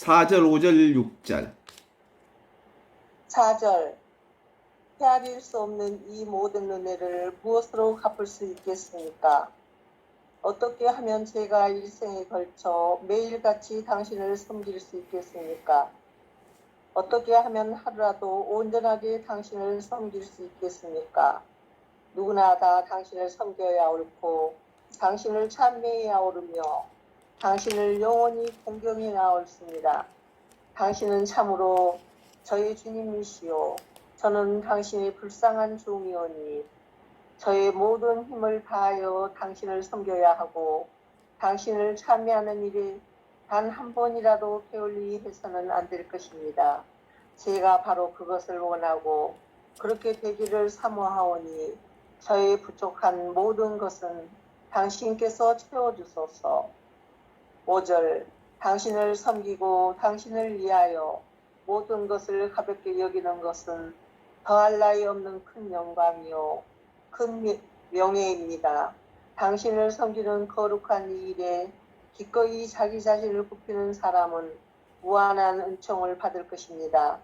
4절, 5절, 6절. 4절. 헤아릴 수 없는 이 모든 은혜를 무엇으로 갚을 수 있겠습니까? 어떻게 하면 제가 일생에 걸쳐 매일같이 당신을 섬길 수 있겠습니까? 어떻게 하면 하루라도 온전하게 당신을 섬길 수 있겠습니까? 누구나 다 당신을 섬겨야 옳고 당신을 찬미해야 옳으며 당신을 영원히 공경해야 옳습니다. 당신은 참으로 저의 주님이시오. 저는 당신의 불쌍한 종이오니 저의 모든 힘을 다하여 당신을 섬겨야 하고 당신을 찬미하는 일에 단 한 번이라도 게을리 해서는 안 될 것입니다. 제가 바로 그것을 원하고 그렇게 되기를 사모하오니 저의 부족한 모든 것은 당신께서 채워주소서. 5절. 당신을 섬기고 당신을 위하여 모든 것을 가볍게 여기는 것은 더할 나위 없는 큰 영광이요 큰 명예입니다. 당신을 섬기는 거룩한 이 일에 기꺼이 자기 자신을 굽히는 사람은 무한한 은총을 받을 것입니다.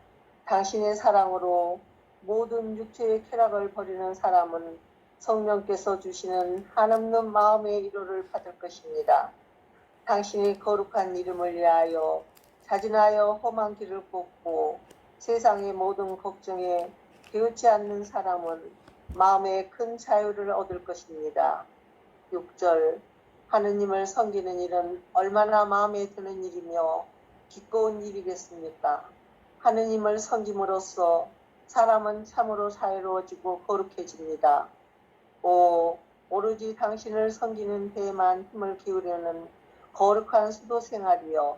당신의 사랑으로 모든 육체의 쾌락을 버리는 사람은 성령께서 주시는 한없는 마음의 위로를 받을 것입니다. 당신의 거룩한 이름을 위하여 자진하여 험한 길을 걷고 세상의 모든 걱정에 개의치 않는 사람은 마음에 큰 자유를 얻을 것입니다. 6절. 하느님을 섬기는 일은 얼마나 마음에 드는 일이며 기꺼운 일이겠습니까? 하느님을 섬김으로써 사람은 참으로 자유로워지고 거룩해집니다. 오로지 당신을 섬기는 데에만 힘을 기울이는 거룩한 수도 생활이여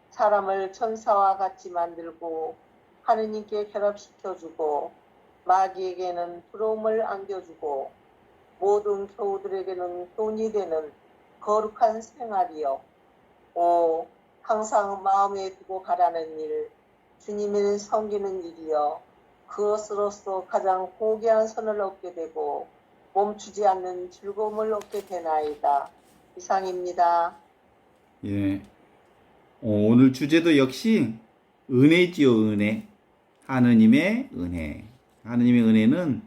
사람을 천사와 같이 만들고 하느님께 결합시켜주고 마귀에게는 부러움을 안겨주고 모든 교우들에게는 돈이 되는 거룩한 생활이여 항상 마음에 두고 바라는 일 주님을 섬기는 일이여 그것으로서 가장 고귀한 선을 얻게 되고 멈추지 않는 즐거움을 얻게 되나이다. 이상입니다. 예. 오늘 주제도 역시 은혜지요, 은혜. 하느님의 은혜. 하느님의 은혜는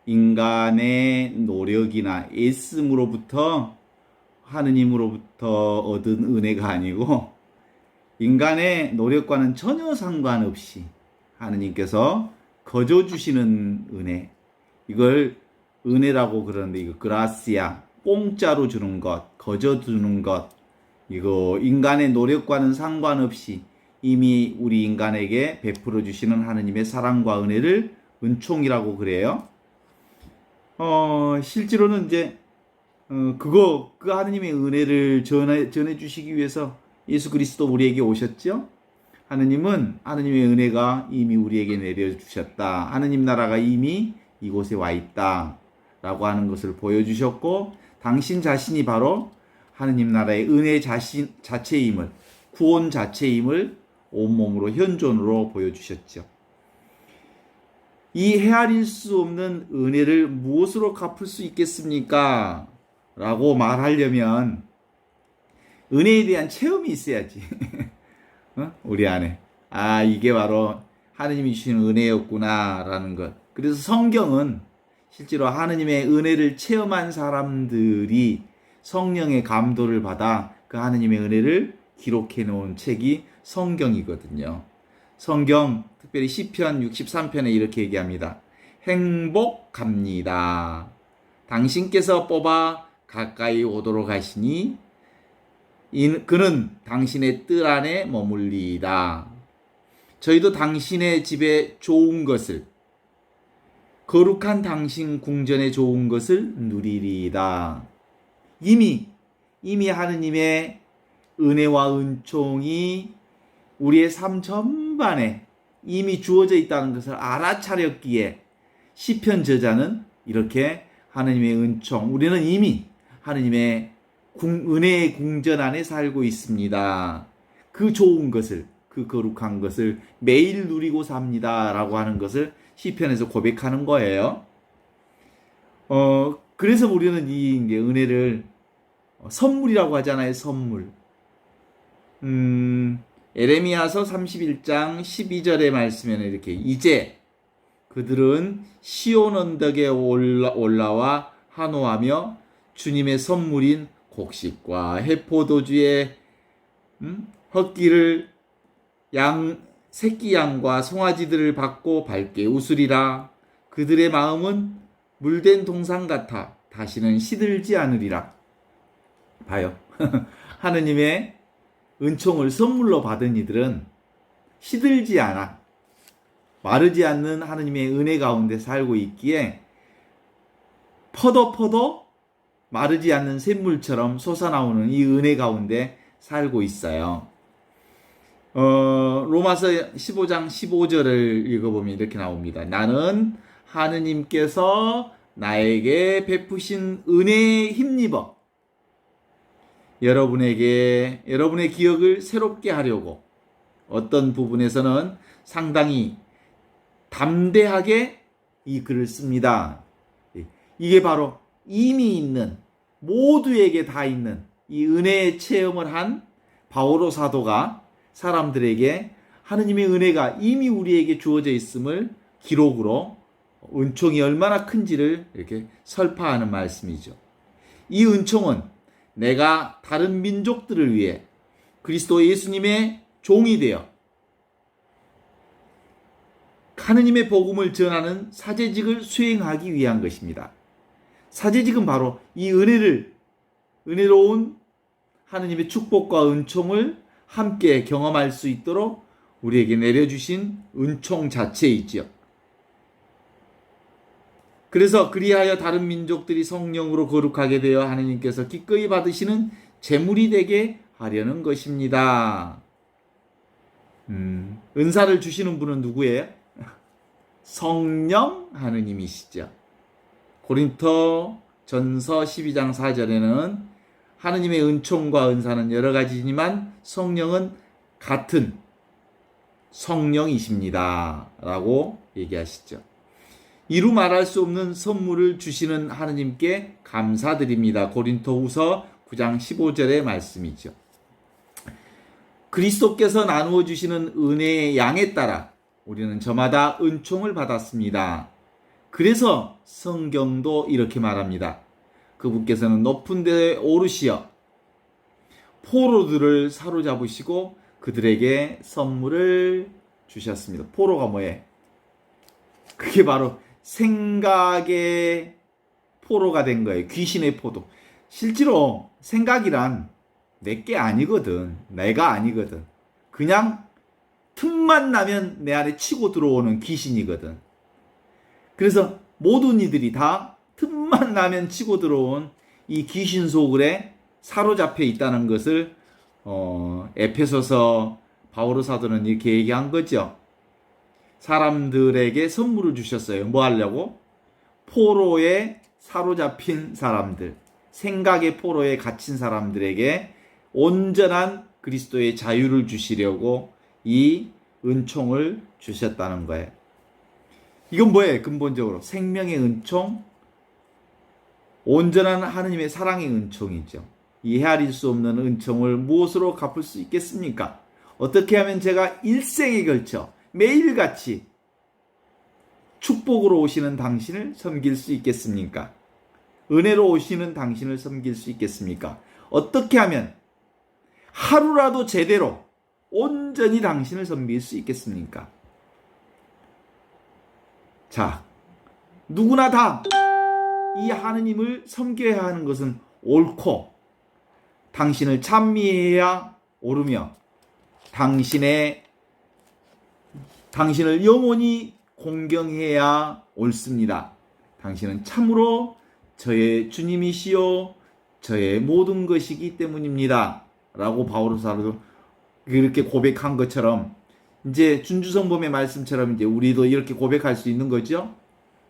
인간의 노력이나 애씀으로부터 하느님으로부터 얻은 은혜가 아니고 인간의 노력과는 전혀 상관없이 하느님께서 거저 주시는 은혜. 이걸 은혜라고 그러는데 이거 그라시아, 공짜로 주는 것, 거저 주는 것. 이거 인간의 노력과는 상관없이 이미 우리 인간에게 베풀어 주시는 하느님의 사랑과 은혜를 은총이라고 그래요. 실제로는 이제 그 하느님의 은혜를 전해 주시기 위해서 예수 그리스도 우리에게 오셨죠. 하느님은 하느님의 은혜가 이미 우리에게 내려 주셨다. 하느님 나라가 이미 이곳에 와 있다. 라고 하는 것을 보여주셨고 당신 자신이 바로 하느님 나라의 은혜 자체임을 구원 자체임을 온몸으로 현존으로 보여주셨죠. 이 헤아릴 수 없는 은혜를 무엇으로 갚을 수 있겠습니까? 라고 말하려면 은혜에 대한 체험이 있어야지. 우리 안에 이게 바로 하느님이 주시는 은혜였구나 라는 것. 그래서 성경은 실제로 하느님의 은혜를 체험한 사람들이 성령의 감도를 받아 그 하느님의 은혜를 기록해 놓은 책이 성경이거든요. 성경 특별히 시편 63편에 이렇게 얘기합니다. 행복합니다. 당신께서 뽑아 가까이 오도록 하시니 그는 당신의 뜰 안에 머물리이다. 저희도 당신의 집에 좋은 것을 거룩한 당신 궁전에 좋은 것을 누리리이다. 이미 하느님의 은혜와 은총이 우리의 삶 전반에 이미 주어져 있다는 것을 알아차렸기에 시편 저자는 이렇게 하느님의 은총, 우리는 이미 하느님의 은혜의 궁전 안에 살고 있습니다. 그 좋은 것을, 그 거룩한 것을 매일 누리고 삽니다. 라고 하는 것을 시편에서 고백하는 거예요. 그래서 우리는 이 은혜를 선물이라고 하잖아요. 선물. 에레미야서 31장 12절의 말씀에는 이렇게 이제 그들은 시온 언덕에 올라와 한호하며 주님의 선물인 곡식과 해포도주의 헛기를 새끼 양과 송아지들을 받고 밝게 웃으리라. 그들의 마음은 물된 동상 같아 다시는 시들지 않으리라. 봐요. 하느님의 은총을 선물로 받은 이들은 시들지 않아. 마르지 않는 하느님의 은혜 가운데 살고 있기에 퍼도 마르지 않는 샘물처럼 솟아나오는 이 은혜 가운데 살고 있어요. 로마서 15장 15절을 읽어보면 이렇게 나옵니다. 나는 하느님께서 나에게 베푸신 은혜에 힘입어 여러분의 기억을 새롭게 하려고 어떤 부분에서는 상당히 담대하게 이 글을 씁니다. 이게 바로 이미 있는, 모두에게 다 있는 이 은혜의 체험을 한 바오로 사도가 사람들에게 하느님의 은혜가 이미 우리에게 주어져 있음을 기록으로 은총이 얼마나 큰지를 이렇게 설파하는 말씀이죠. 이 은총은 내가 다른 민족들을 위해 그리스도 예수님의 종이 되어 하느님의 복음을 전하는 사제직을 수행하기 위한 것입니다. 사제직은 바로 이 은혜로운 하느님의 축복과 은총을 함께 경험할 수 있도록 우리에게 내려주신 은총 자체이지요. 그래서 그리하여 다른 민족들이 성령으로 거룩하게 되어 하느님께서 기꺼이 받으시는 제물이 되게 하려는 것입니다. 은사를 주시는 분은 누구예요? 성령 하느님이시죠. 고린토 전서 12장 4절에는 하느님의 은총과 은사는 여러 가지지만 성령은 같은 성령이십니다. 라고 얘기하시죠. 이루 말할 수 없는 선물을 주시는 하느님께 감사드립니다. 고린토후서 9장 15절의 말씀이죠. 그리스도께서 나누어 주시는 은혜의 양에 따라 우리는 저마다 은총을 받았습니다. 그래서 성경도 이렇게 말합니다. 그분께서는 높은 데에 오르시어 포로들을 사로잡으시고 그들에게 선물을 주셨습니다. 포로가 뭐예요? 그게 바로 생각의 포로가 된 거예요. 귀신의 포도. 실제로 생각이란 내게 아니거든. 내가 아니거든. 그냥 틈만 나면 내 안에 치고 들어오는 귀신이거든. 그래서 모든 이들이 다 틈만 나면 치고 들어온 이 귀신 속에 사로잡혀 있다는 것을 에페소서 바오로 사도는 이렇게 얘기한 거죠. 사람들에게 선물을 주셨어요. 뭐 하려고? 포로에 사로잡힌 사람들, 생각의 포로에 갇힌 사람들에게 온전한 그리스도의 자유를 주시려고 이 은총을 주셨다는 거예요. 이건 뭐예요? 근본적으로 생명의 은총, 온전한 하느님의 사랑의 은총이죠. 이 헤아릴 수 없는 은총을 무엇으로 갚을 수 있겠습니까? 어떻게 하면 제가 일생에 걸쳐 매일같이 축복으로 오시는 당신을 섬길 수 있겠습니까? 은혜로 오시는 당신을 섬길 수 있겠습니까? 어떻게 하면 하루라도 제대로 온전히 당신을 섬길 수 있겠습니까? 자, 누구나 다 이 하느님을 섬겨야 하는 것은 옳고 당신을 찬미해야 옳으며 당신을 영원히 공경해야 옳습니다. 당신은 참으로 저의 주님이시요 저의 모든 것이기 때문입니다. 라고 바오로 사도도 그렇게 고백한 것처럼 이제 준주성범의 말씀처럼 이제 우리도 이렇게 고백할 수 있는 거죠.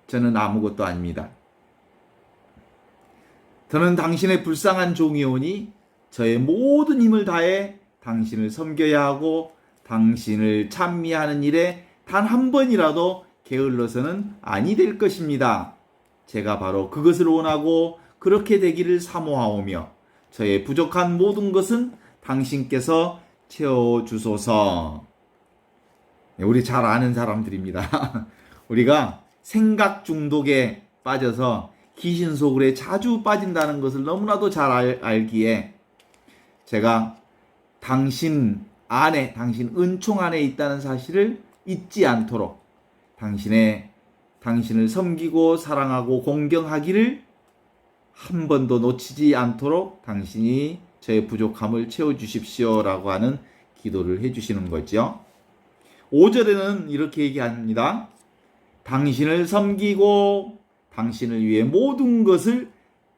저는 아무것도 아닙니다. 저는 당신의 불쌍한 종이오니 저의 모든 힘을 다해 당신을 섬겨야 하고 당신을 찬미하는 일에 단 한 번이라도 게을러서는 아니 될 것입니다. 제가 바로 그것을 원하고 그렇게 되기를 사모하오며 저의 부족한 모든 것은 당신께서 채워주소서. 우리 잘 아는 사람들입니다. 우리가 생각 중독에 빠져서 귀신 소굴에 자주 빠진다는 것을 너무나도 잘 알기에 제가 당신 안에, 당신 은총 안에 있다는 사실을 잊지 않도록 당신을 섬기고 사랑하고 공경하기를 한 번도 놓치지 않도록 당신이 저의 부족함을 채워주십시오라고 하는 기도를 해주시는 거죠. 5절에는 이렇게 얘기합니다. 당신을 섬기고 당신을 위해 모든 것을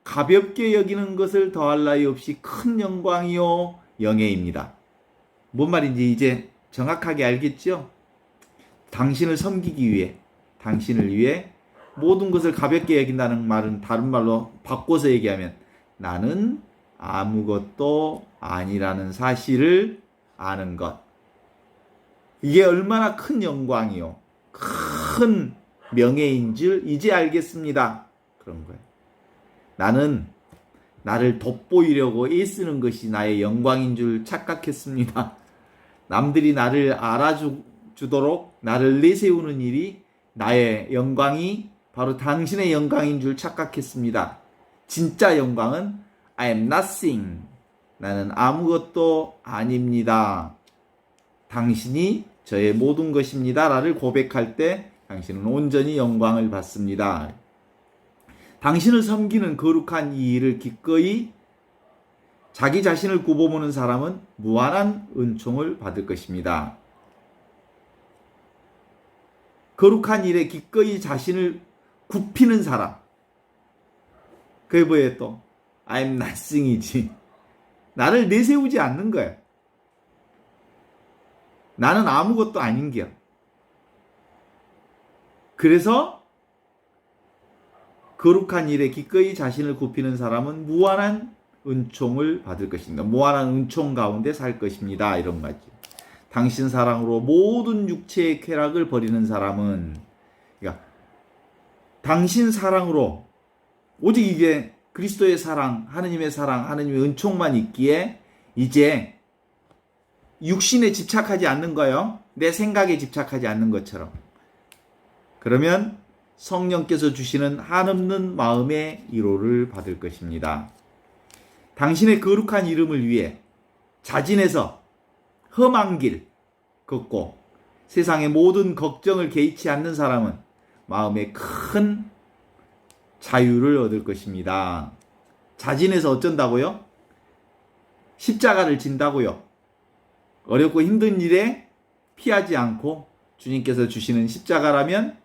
가볍게 여기는 것을 더할 나위 없이 큰 영광이요 영예입니다. 뭔 말인지 이제 정확하게 알겠죠? 당신을 섬기기 위해, 당신을 위해 모든 것을 가볍게 여긴다는 말은 다른 말로 바꿔서 얘기하면 나는 아무것도 아니라는 사실을 아는 것. 이게 얼마나 큰 영광이요, 큰 명예인 줄 이제 알겠습니다. 그런 거예요. 나는 나를 돋보이려고 애쓰는 것이 나의 영광인 줄 착각했습니다. 남들이 나를 알아주도록 나를 내세우는 일이 나의 영광이 바로 당신의 영광인 줄 착각했습니다. 진짜 영광은 I am nothing. 나는 아무것도 아닙니다. 당신이 저의 모든 것입니다. 라를 고백할 때 당신은 온전히 영광을 받습니다. 당신을 섬기는 거룩한 이 일을 기꺼이 자기 자신을 굽어보는 사람은 무한한 은총을 받을 것입니다. 거룩한 일에 기꺼이 자신을 굽히는 사람. 그게 뭐예요 또? I'm nothing이지. 나를 내세우지 않는 거예요. 나는 아무것도 아닌 게요. 그래서 거룩한 일에 기꺼이 자신을 굽히는 사람은 무한한 은총을 받을 것입니다. 무한한 은총 가운데 살 것입니다. 이런 거죠. 당신 사랑으로 모든 육체의 쾌락을 버리는 사람은, 그러니까 당신 사랑으로 오직 이게 그리스도의 사랑, 하느님의 사랑, 하느님의 은총만 있기에 이제 육신에 집착하지 않는 거예요. 내 생각에 집착하지 않는 것처럼. 그러면 성령께서 주시는 한없는 마음의 위로를 받을 것입니다. 당신의 거룩한 이름을 위해 자진해서 험한 길 걷고 세상의 모든 걱정을 개의치 않는 사람은 마음에 큰 자유를 얻을 것입니다. 자진해서 어쩐다고요? 십자가를 진다고요. 어렵고 힘든 일에 피하지 않고 주님께서 주시는 십자가라면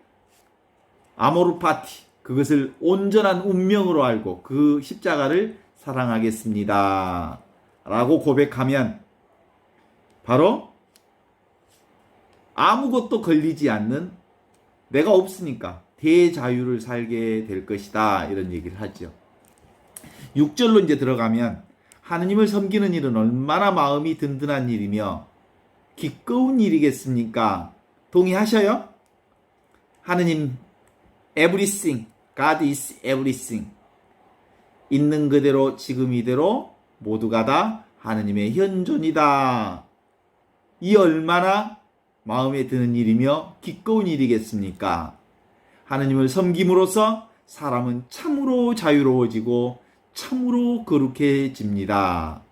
아모르파티, 그것을 온전한 운명으로 알고 그 십자가를 사랑하겠습니다. 라고 고백하면 바로 아무것도 걸리지 않는, 내가 없으니까 대자유를 살게 될 것이다. 이런 얘기를 하죠. 6절로 이제 들어가면 하느님을 섬기는 일은 얼마나 마음이 든든한 일이며 기꺼운 일이겠습니까? 동의하셔요? 하느님 everything, God is everything. 있는 그대로 지금 이대로 모두가 다 하느님의 현존이다. 이 얼마나 마음에 드는 일이며 기꺼운 일이겠습니까? 하느님을 섬김으로써 사람은 참으로 자유로워지고 참으로 거룩해집니다.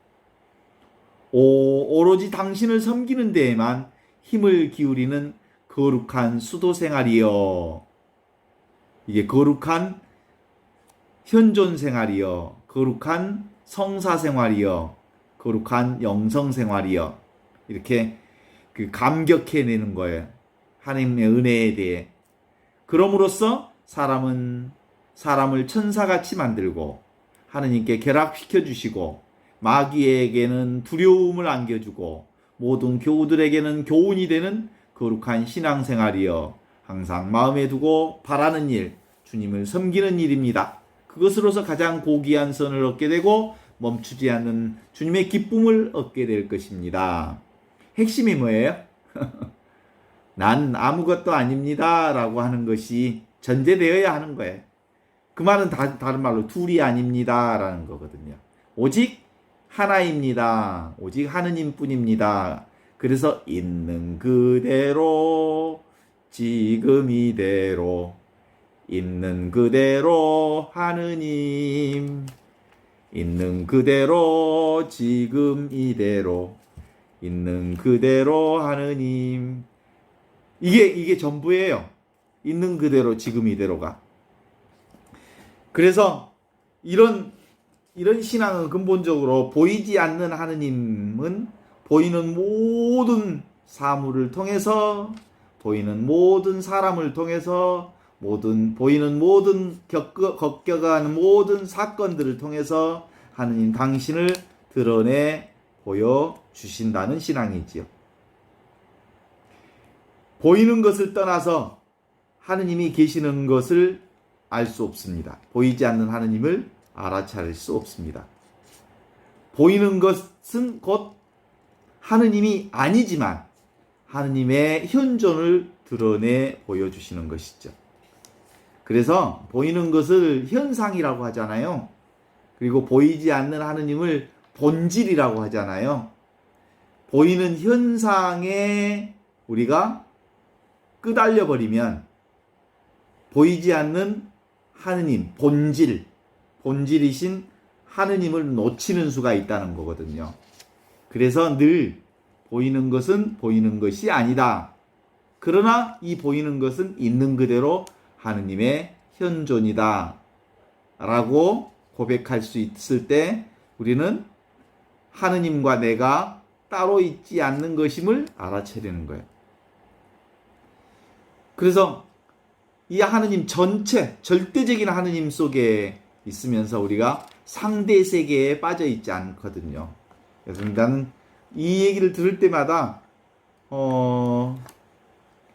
오로지 당신을 섬기는 데에만 힘을 기울이는 거룩한 수도 생활이요. 이게 거룩한 현존 생활이요. 거룩한 성사 생활이요. 거룩한 영성 생활이요. 이렇게 감격해내는 거예요. 하나님의 은혜에 대해. 그럼으로써 사람은 사람을 천사같이 만들고 하느님께 결합시켜 주시고 마귀에게는 두려움을 안겨주고 모든 교우들에게는 교훈이 되는 거룩한 신앙생활이여 항상 마음에 두고 바라는 일, 주님을 섬기는 일입니다. 그것으로서 가장 고귀한 선을 얻게 되고 멈추지 않는 주님의 기쁨을 얻게 될 것입니다. 핵심이 뭐예요? 난 아무것도 아닙니다 라고 하는 것이 전제되어야 하는 거예요. 그 말은 다른 말로 둘이 아닙니다 라는 거거든요. 오직 하나입니다. 오직 하느님뿐입니다. 그래서 있는 그대로 지금 이대로 있는 그대로 하느님 있는 그대로 지금 이대로 있는 그대로 하느님 이게 전부예요. 있는 그대로 지금 이대로가. 그래서 이런 신앙은 근본적으로 보이지 않는 하느님은 보이는 모든 사물을 통해서 보이는 모든 사람을 통해서 보이는 모든 겪어가는 모든 사건들을 통해서 하느님 당신을 드러내 보여주신다는 신앙이지요. 보이는 것을 떠나서 하느님이 계시는 것을 알 수 없습니다. 보이지 않는 하느님을 알아차릴 수 없습니다. 보이는 것은 곧 하느님이 아니지만 하느님의 현존을 드러내 보여주시는 것이죠. 그래서 보이는 것을 현상이라고 하잖아요. 그리고 보이지 않는 하느님을 본질이라고 하잖아요. 보이는 현상에 우리가 끄달려 버리면 보이지 않는 하느님, 본질이신 하느님을 놓치는 수가 있다는 거거든요. 그래서 늘 보이는 것은 보이는 것이 아니다. 그러나 이 보이는 것은 있는 그대로 하느님의 현존이다. 라고 고백할 수 있을 때 우리는 하느님과 내가 따로 있지 않는 것임을 알아차리는 거예요. 그래서 이 하느님 전체, 절대적인 하느님 속에 있으면서 우리가 상대 세계에 빠져 있지 않거든요. 그래서 나는 이 얘기를 들을 때마다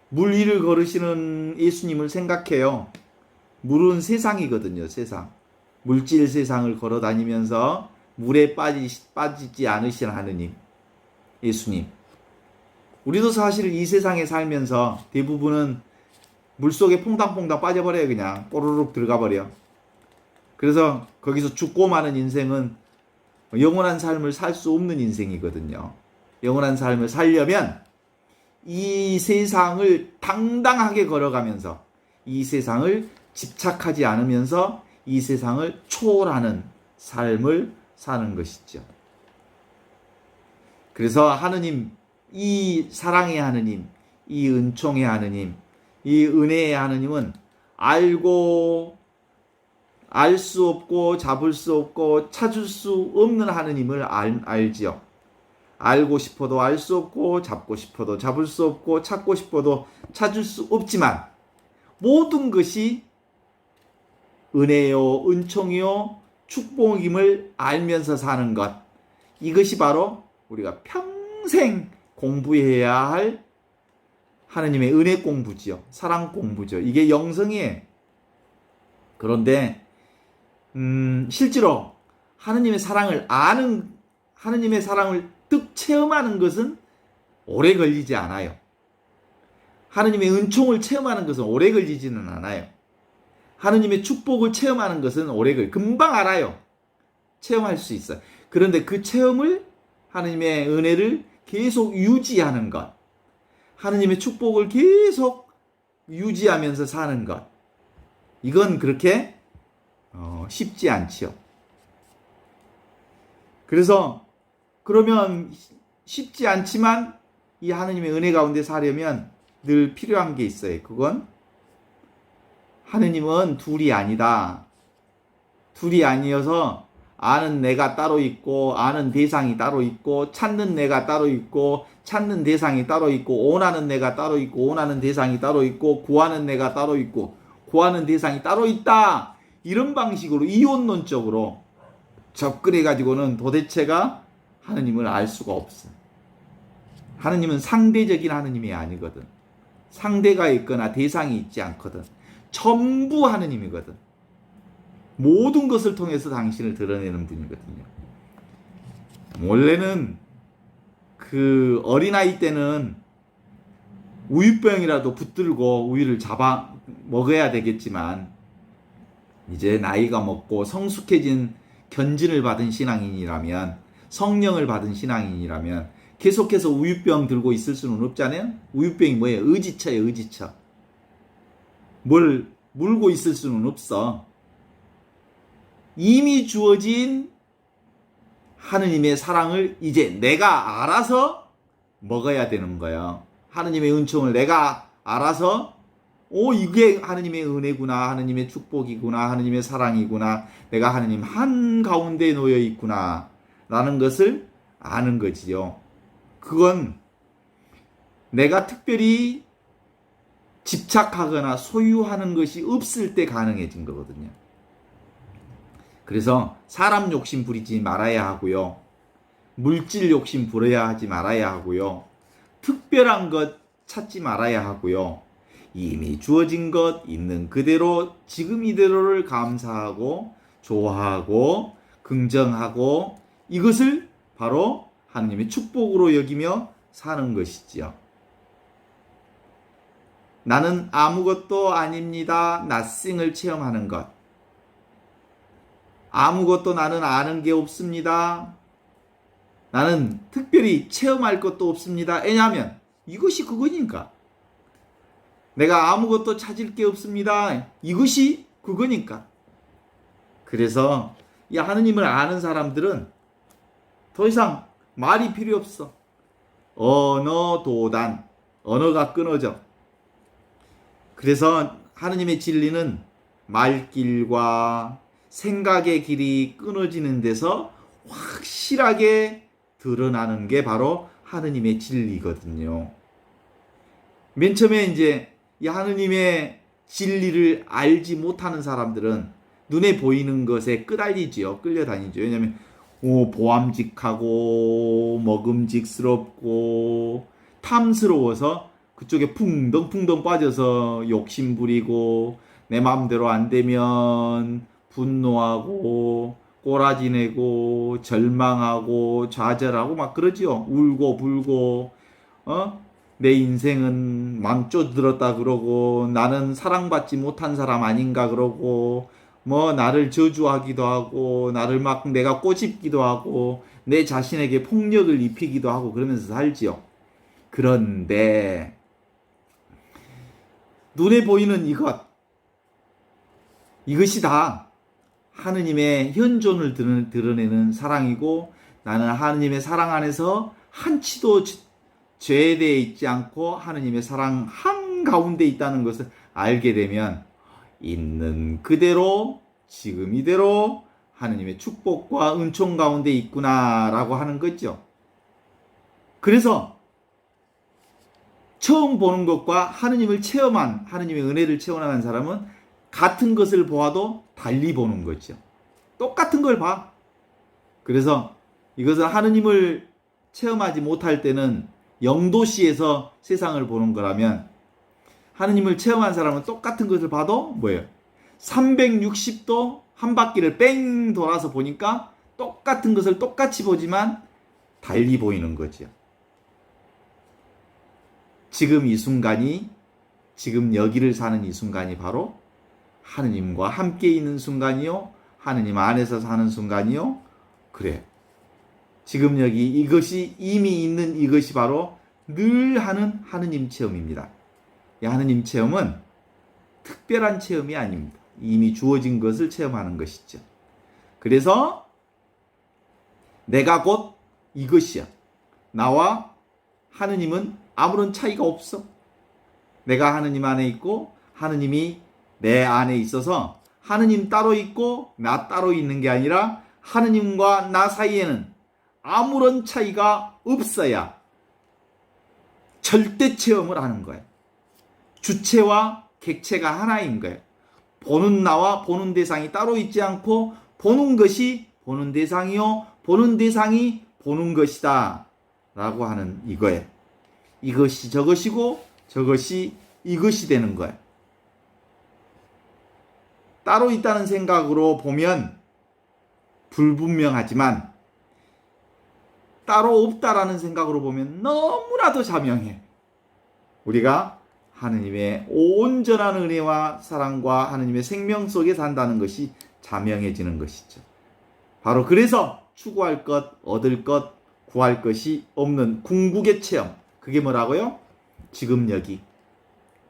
물 위를 걸으시는 예수님을 생각해요. 물은 세상이거든요. 세상. 물질 세상을 걸어 다니면서 물에 빠지지 않으신 하느님, 예수님. 우리도 사실 이 세상에 살면서 대부분은 물속에 퐁당퐁당 빠져버려요. 그냥 꼬르륵 들어가버려. 그래서 거기서 죽고 마는 인생은 영원한 삶을 살 수 없는 인생이거든요. 영원한 삶을 살려면 이 세상을 당당하게 걸어가면서 이 세상을 집착하지 않으면서 이 세상을 초월하는 삶을 사는 것이죠. 그래서 하느님, 이 사랑의 하느님, 이 은총의 하느님, 이 은혜의 하느님은 알고 알 수 없고 잡을 수 없고 찾을 수 없는 하느님을 알지요. 알고 싶어도 알 수 없고 잡고 싶어도 잡을 수 없고 찾고 싶어도 찾을 수 없지만 모든 것이 은혜요, 은총이요, 축복임을 알면서 사는 것. 이것이 바로 우리가 평생 공부해야 할 하느님의 은혜 공부지요. 사랑 공부죠. 이게 영성이에요. 그런데 실제로 하느님의 사랑을 아는, 하느님의 사랑을 득 체험하는 것은 오래 걸리지 않아요. 하느님의 은총을 체험하는 것은 오래 걸리지는 않아요. 하느님의 축복을 체험하는 것은 금방 알아요. 체험할 수 있어요. 그런데 그 체험을 하느님의 은혜를 계속 유지하는 것, 하느님의 축복을 계속 유지하면서 사는 것, 이건 그렇게 쉽지 않지요. 그래서 그러면 쉽지 않지만 이 하느님의 은혜 가운데 사려면 늘 필요한 게 있어요. 그건 하느님은 둘이 아니다. 둘이 아니어서 아는 내가 따로 있고 아는 대상이 따로 있고 찾는 내가 따로 있고 찾는 대상이 따로 있고 원하는 내가 따로 있고 원하는 대상이 따로 있고 구하는 내가 따로 있고 구하는 대상이 따로 있다. 이런 방식으로 이원론적으로 접근해 가지고는 도대체가 하느님을 알 수가 없어. 하느님은 상대적인 하느님이 아니거든. 상대가 있거나 대상이 있지 않거든. 전부 하느님이거든. 모든 것을 통해서 당신을 드러내는 분이거든요. 원래는 그 어린아이 때는 우유병이라도 붙들고 우유를 잡아 먹어야 되겠지만 이제 나이가 먹고 성숙해진 견진을 받은 신앙인이라면 성령을 받은 신앙인이라면 계속해서 우유병 들고 있을 수는 없잖아요. 우유병이 뭐예요? 의지처예요, 의지처. 뭘 물고 있을 수는 없어. 이미 주어진 하느님의 사랑을 이제 내가 알아서 먹어야 되는 거예요. 하느님의 은총을 내가 알아서 이게 하느님의 은혜구나, 하느님의 축복이구나, 하느님의 사랑이구나, 내가 하느님 한가운데 놓여 있구나 라는 것을 아는 거지요. 그건 내가 특별히 집착하거나 소유하는 것이 없을 때 가능해진 거거든요. 그래서 사람 욕심 부리지 말아야 하고요. 물질 욕심 부려야 하지 말아야 하고요. 특별한 것 찾지 말아야 하고요. 이미 주어진 것 있는 그대로 지금 이대로를 감사하고 좋아하고 긍정하고 이것을 바로 하나님의 축복으로 여기며 사는 것이지요. 나는 아무것도 아닙니다. nothing을 체험하는 것. 아무것도 나는 아는 게 없습니다. 나는 특별히 체험할 것도 없습니다. 왜냐하면 이것이 그거니까. 내가 아무것도 찾을 게 없습니다. 이것이 그거니까. 그래서 이 하느님을 아는 사람들은 더 이상 말이 필요 없어. 언어 도단. 언어가 끊어져. 그래서 하느님의 진리는 말길과 생각의 길이 끊어지는 데서 확실하게 드러나는 게 바로 하느님의 진리거든요. 맨 처음에 이제 이 하느님의 진리를 알지 못하는 사람들은 눈에 보이는 것에 끄달리지요. 끌려다니죠. 왜냐하면 보암직하고 먹음직스럽고 탐스러워서 그쪽에 풍덩풍덩 빠져서 욕심 부리고 내 마음대로 안 되면 분노하고 꼬라지 내고 절망하고 좌절하고 막 그러지요. 울고 불고 내 인생은 망쳐들었다 그러고 나는 사랑받지 못한 사람 아닌가 그러고 나를 저주하기도 하고 나를 막 내가 꼬집기도 하고 내 자신에게 폭력을 입히기도 하고 그러면서 살지요. 그런데 눈에 보이는 이것이 다 하느님의 현존을 드러내는 사랑이고 나는 하느님의 사랑 안에서 한치도 죄되어 있지 않고 하느님의 사랑 한가운데 있다는 것을 알게 되면 있는 그대로 지금 이대로 하느님의 축복과 은총 가운데 있구나라고 하는 거죠. 그래서 처음 보는 것과 하느님을 체험한 하느님의 은혜를 체험한 사람은 같은 것을 보아도 달리 보는 거죠. 똑같은 걸 봐. 그래서 이것은 하느님을 체험하지 못할 때는 영도시에서 세상을 보는 거라면 하느님을 체험한 사람은 똑같은 것을 봐도 뭐예요? 360도 한 바퀴를 뺑 돌아서 보니까 똑같은 것을 똑같이 보지만 달리 보이는 거죠. 지금 이 순간이 지금 여기를 사는 이 순간이 바로 하느님과 함께 있는 순간이요. 하느님 안에서 사는 순간이요. 그래. 지금 여기 이것이 이미 있는 이것이 바로 늘 하는 하느님 체험입니다. 이 하느님 체험은 특별한 체험이 아닙니다. 이미 주어진 것을 체험하는 것이죠. 그래서 내가 곧 이것이야. 나와 하느님은 아무런 차이가 없어. 내가 하느님 안에 있고 하느님이 내 안에 있어서 하느님 따로 있고 나 따로 있는 게 아니라 하느님과 나 사이에는 아무런 차이가 없어야 절대 체험을 하는 거예요. 주체와 객체가 하나인 거예요. 보는 나와 보는 대상이 따로 있지 않고 보는 것이 보는 대상이요. 보는 대상이 보는 것이다. 라고 하는 이거예요. 이것이 저것이고 저것이 이것이 되는 거예요. 따로 있다는 생각으로 보면 불분명하지만 따로 없다라는 생각으로 보면 너무나도 자명해. 우리가 하느님의 온전한 은혜와 사랑과 하느님의 생명 속에 산다는 것이 자명해지는 것이죠. 바로 그래서 추구할 것, 얻을 것, 구할 것이 없는 궁극의 체험. 그게 뭐라고요? 지금 여기,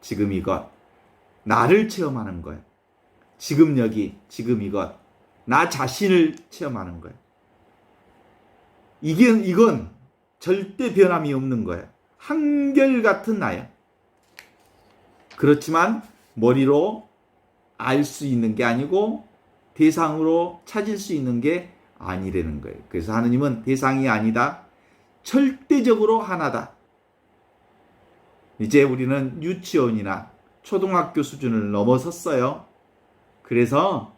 지금 이것. 나를 체험하는 거예요. 지금 여기, 지금 이것. 나 자신을 체험하는 거예요. 이건 절대 변함이 없는 거예요. 한결같은 나예요. 그렇지만 머리로 알 수 있는 게 아니고 대상으로 찾을 수 있는 게 아니라는 거예요. 그래서 하느님은 대상이 아니다. 절대적으로 하나다. 이제 우리는 유치원이나 초등학교 수준을 넘어섰어요. 그래서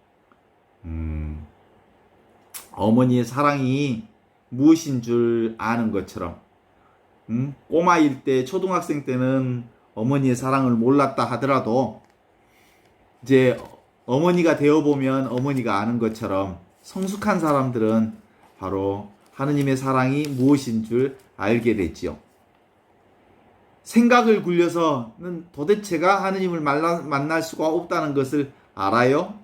어머니의 사랑이 무엇인 줄 아는 것처럼 꼬마일 때 초등학생 때는 어머니의 사랑을 몰랐다 하더라도 이제 어머니가 되어보면 어머니가 아는 것처럼 성숙한 사람들은 바로 하느님의 사랑이 무엇인 줄 알게 되지요. 생각을 굴려서는 도대체가 하느님을 만날 수가 없다는 것을 알아요?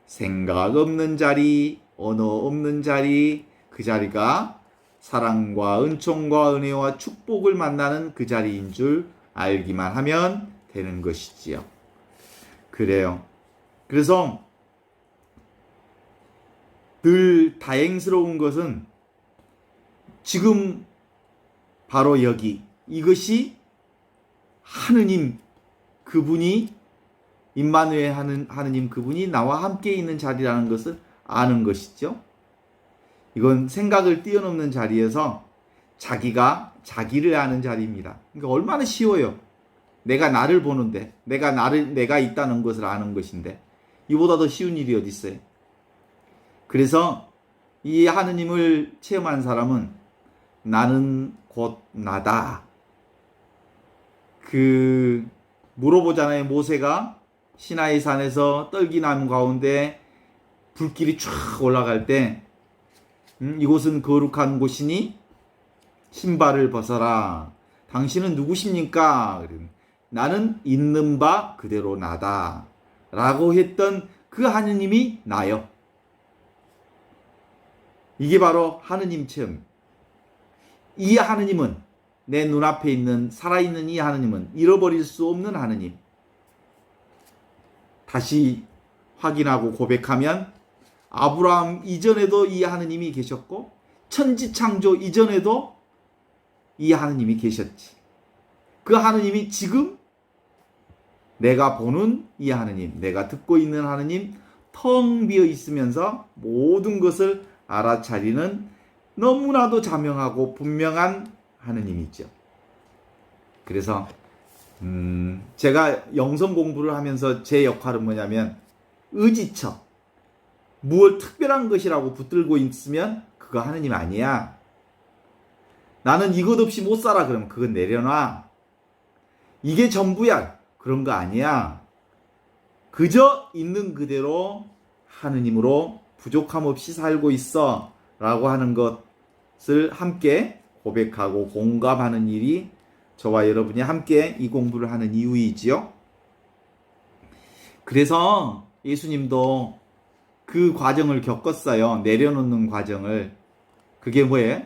생각 없는 자리, 언어 없는 자리, 그 자리가 사랑과 은총과 은혜와 축복을 만나는 그 자리인 줄 알기만 하면 되는 것이지요. 그래요. 그래서 늘 다행스러운 것은 지금 바로 여기 이것이 하느님 그분이 임마누엘 하느님 그분이 나와 함께 있는 자리라는 것을 아는 것이죠. 이건 생각을 뛰어넘는 자리에서 자기가 자기를 아는 자리입니다. 그러니까 얼마나 쉬워요. 내가 나를 보는데, 내가 있다는 것을 아는 것인데, 이보다 더 쉬운 일이 어디 있어요? 그래서 이 하느님을 체험한 사람은 나는 곧 나다. 물어보잖아요. 모세가 시나이 산에서 떨기나무 가운데 불길이 쫙 올라갈 때, 이곳은 거룩한 곳이니 신발을 벗어라. 당신은 누구십니까? 나는 있는 바 그대로 나다. 라고 했던 그 하느님이 나요. 이게 바로 하느님 체험. 이 하느님은 내 눈앞에 있는 살아있는 이 하느님은 잃어버릴 수 없는 하느님. 다시 확인하고 고백하면 아브라함 이전에도 이 하느님이 계셨고 천지창조 이전에도 이 하느님이 계셨지. 그 하느님이 지금 내가 보는 이 하느님, 내가 듣고 있는 하느님, 텅 비어 있으면서 모든 것을 알아차리는 너무나도 자명하고 분명한 하느님이죠. 그래서 제가 영성 공부를 하면서 제 역할은 뭐냐면 의지처, 무엇 특별한 것이라고 붙들고 있으면 그거 하느님 아니야. 나는 이것 없이 못 살아. 그러면 그건 내려놔. 이게 전부야. 그런 거 아니야. 그저 있는 그대로 하느님으로 부족함 없이 살고 있어. 라고 하는 것을 함께 고백하고 공감하는 일이 저와 여러분이 함께 이 공부를 하는 이유이지요. 그래서 예수님도 그 과정을 겪었어요. 내려놓는 과정을. 그게 뭐예요?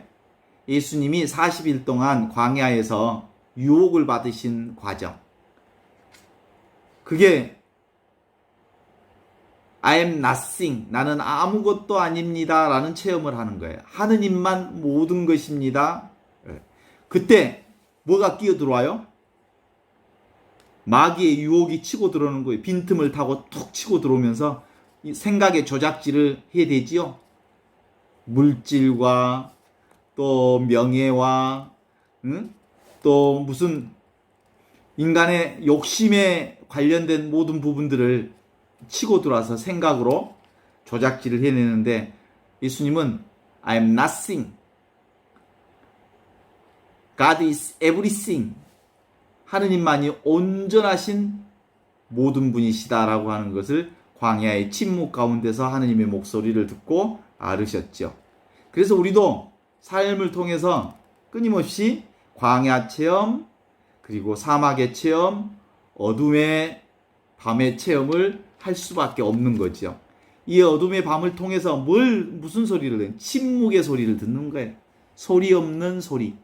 예수님이 40일 동안 광야에서 유혹을 받으신 과정. 그게 I am nothing. 나는 아무것도 아닙니다. 라는 체험을 하는 거예요. 하느님만 모든 것입니다. 그때 뭐가 끼어들어와요? 마귀의 유혹이 치고 들어오는 거예요. 빈틈을 타고 툭 치고 들어오면서 생각의 조작질을 해야 되지요. 물질과 또 명예와 또 무슨 인간의 욕심에 관련된 모든 부분들을 치고 들어와서 생각으로 조작질을 해내는데 예수님은 I am nothing. God is everything. 하느님만이 온전하신 모든 분이시다라고 하는 것을 광야의 침묵 가운데서 하느님의 목소리를 듣고 알으셨죠. 그래서 우리도 삶을 통해서 끊임없이 광야 체험, 그리고 사막의 체험, 어둠의 밤의 체험을 할 수밖에 없는 거죠. 이 어둠의 밤을 통해서 무슨 소리를 듣는? 침묵의 소리를 듣는 거예요. 소리 없는 소리.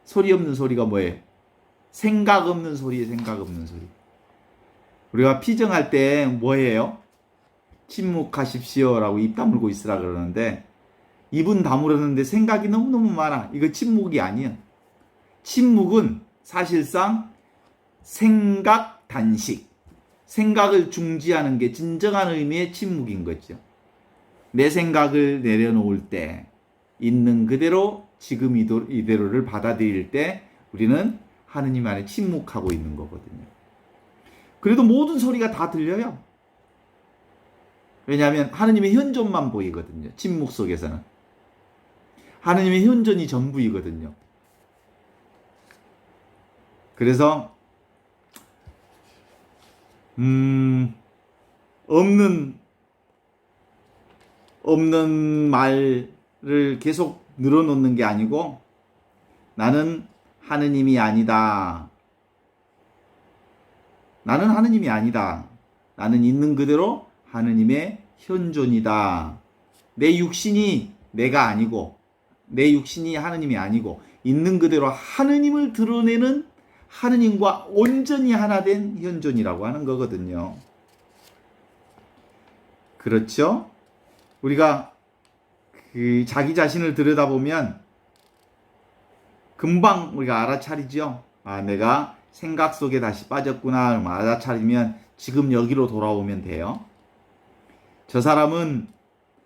소리 없는 소리가 뭐예요? 생각 없는 소리에 생각 없는 소리. 우리가 피정할 때 뭐예요? 침묵하십시오라고 입 다물고 있으라 그러는데 입은 다물었는데 생각이 너무너무 많아. 이거 침묵이 아니야. 침묵은 사실상 생각 단식. 생각을 중지하는 게 진정한 의미의 침묵인 거죠. 내 생각을 내려놓을 때 있는 그대로 지금 이대로를 받아들일 때 우리는 하느님 안에 침묵하고 있는 거거든요. 그래도 모든 소리가 다 들려요. 왜냐하면 하느님의 현존만 보이거든요. 침묵 속에서는. 하느님의 현존이 전부이거든요. 그래서 없는 말을 계속 늘어놓는 게 아니고 나는 하느님이 아니다. 나는 하느님이 아니다. 나는 있는 그대로 하느님의 현존이다. 내 육신이 내가 아니고 내 육신이 하느님이 아니고 있는 그대로 하느님을 드러내는 하느님과 온전히 하나 된 현존이라고 하는 거거든요. 그렇죠? 우리가 자기 자신을 들여다보면 금방 우리가 알아차리죠. 아, 내가 생각 속에 다시 빠졌구나. 알아차리면 지금 여기로 돌아오면 돼요. 저 사람은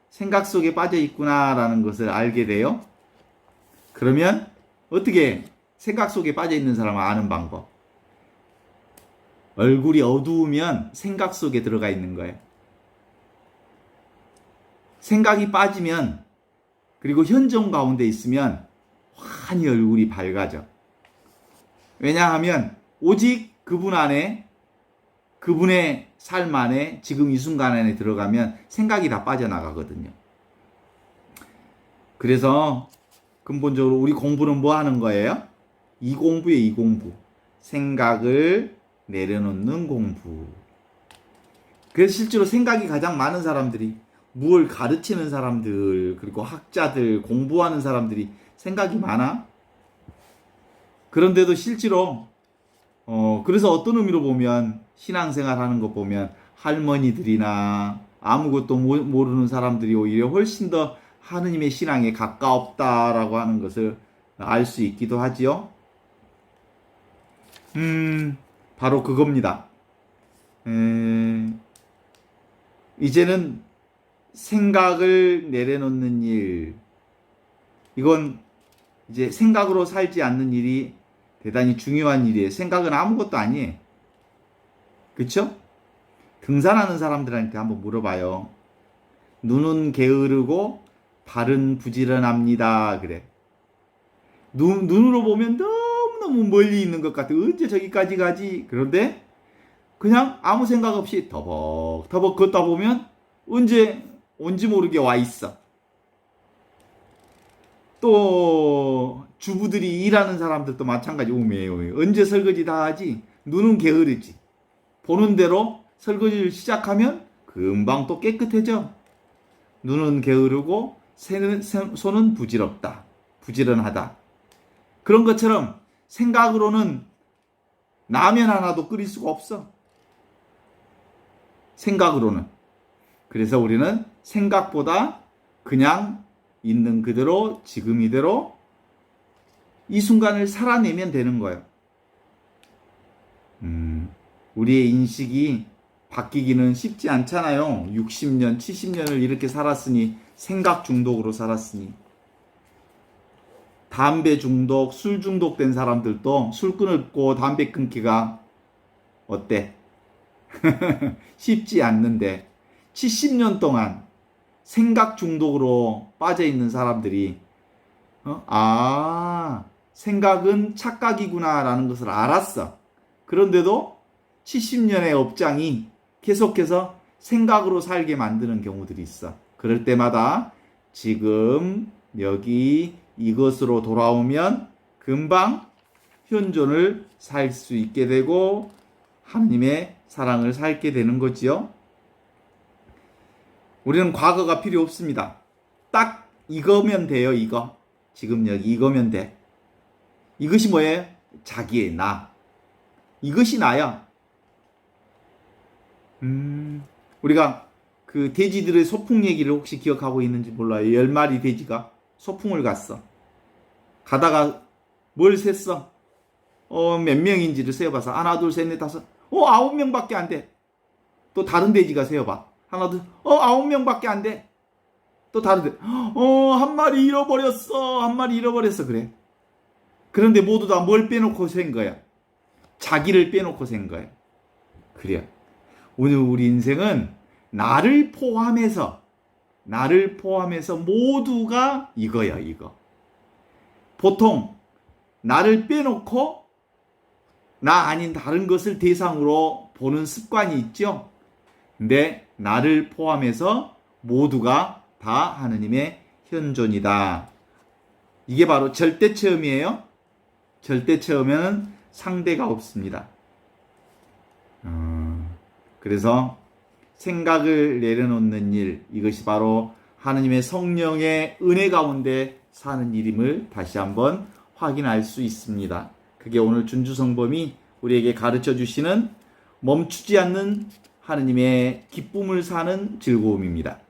생각 속에 빠져 있구나라는 것을 알게 돼요. 그러면 어떻게 생각 속에 빠져 있는 사람을 아는 방법? 얼굴이 어두우면 생각 속에 들어가 있는 거예요. 생각이 빠지면 그리고 현존 가운데 있으면 환히 얼굴이 밝아져. 왜냐하면 오직 그분 안에 그분의 삶 안에 지금 이 순간 안에 들어가면 생각이 다 빠져나가거든요. 그래서 근본적으로 우리 공부는 뭐 하는 거예요? 이 공부예요, 이 공부. 생각을 내려놓는 공부. 그래서 실제로 생각이 가장 많은 사람들이 무엇을 가르치는 사람들, 그리고 학자들, 공부하는 사람들이 생각이 많아. 그런데도 실제로 그래서 어떤 의미로 보면 신앙생활 하는 거 보면 할머니들이나 아무것도 모르는 사람들이 오히려 훨씬 더 하느님의 신앙에 가까웠다라고 하는 것을 알 수 있기도 하지요. 바로 그겁니다. 이제는 생각을 내려놓는 일, 이건 이제 생각으로 살지 않는 일이 대단히 중요한 일이에요. 생각은 아무것도 아니에요. 그쵸? 등산하는 사람들한테 한번 물어봐요. 눈은 게으르고 발은 부지런합니다. 그래. 눈으로 보면 너무너무 멀리 있는 것 같아. 언제 저기까지 가지? 그런데 그냥 아무 생각 없이 터벅터벅 걷다 보면 언제 온지 모르게 와 있어. 또 주부들이 일하는 사람들도 마찬가지. 오메 언제 설거지 다 하지? 눈은 게으르지. 보는 대로 설거지를 시작하면 금방 또 깨끗해져. 눈은 게으르고 손은 부지럽다. 부지런하다. 그런 것처럼 생각으로는 라면 하나도 끓일 수가 없어. 생각으로는. 그래서 우리는 생각보다 그냥 있는 그대로 지금 이대로 이 순간을 살아내면 되는 거예요. 우리의 인식이 바뀌기는 쉽지 않잖아요. 60년, 70년을 이렇게 살았으니, 생각 중독으로 살았으니. 담배 중독, 술 중독된 사람들도 술 끊고 담배 끊기가 어때? 쉽지 않는데 70년 동안 생각 중독으로 빠져 있는 사람들이 생각은 착각이구나라는 것을 알았어. 그런데도 70년의 업장이 계속해서 생각으로 살게 만드는 경우들이 있어. 그럴 때마다 지금 여기 이것으로 돌아오면 금방 현존을 살 수 있게 되고 하나님의 사랑을 살게 되는 거지요. 우리는 과거가 필요 없습니다. 딱 이거면 돼요. 이거. 지금 여기 이거면 돼. 이것이 뭐예요? 자기의 나. 이것이 나야. 우리가 그 돼지들의 소풍 얘기를 혹시 기억하고 있는지 몰라요. 10마리 돼지가 소풍을 갔어. 가다가 뭘 셌어? 몇 명인지를 세어봐서 하나, 둘, 셋, 넷, 다섯. 9명밖에 안 돼. 또 다른 돼지가 세어봐. 하나, 둘, 9명밖에 안 돼. 또 다른 돼. 한 마리 잃어버렸어. 한 마리 잃어버렸어. 그래. 그런데 모두 다 뭘 빼놓고 센 거야? 자기를 빼놓고 센 거야. 그래. 오늘 우리 인생은 나를 포함해서 모두가 이거야, 이거. 보통 나를 빼놓고 나 아닌 다른 것을 대상으로 보는 습관이 있죠. 근데 나를 포함해서 모두가 다 하느님의 현존이다. 이게 바로 절대체험이에요. 절대체험에는 상대가 없습니다. 그래서 생각을 내려놓는 일, 이것이 바로 하느님의 성령의 은혜 가운데 사는 일임을 다시 한번 확인할 수 있습니다. 그게 오늘 준주성범이 우리에게 가르쳐 주시는 멈추지 않는 하느님의 기쁨을 사는 즐거움입니다.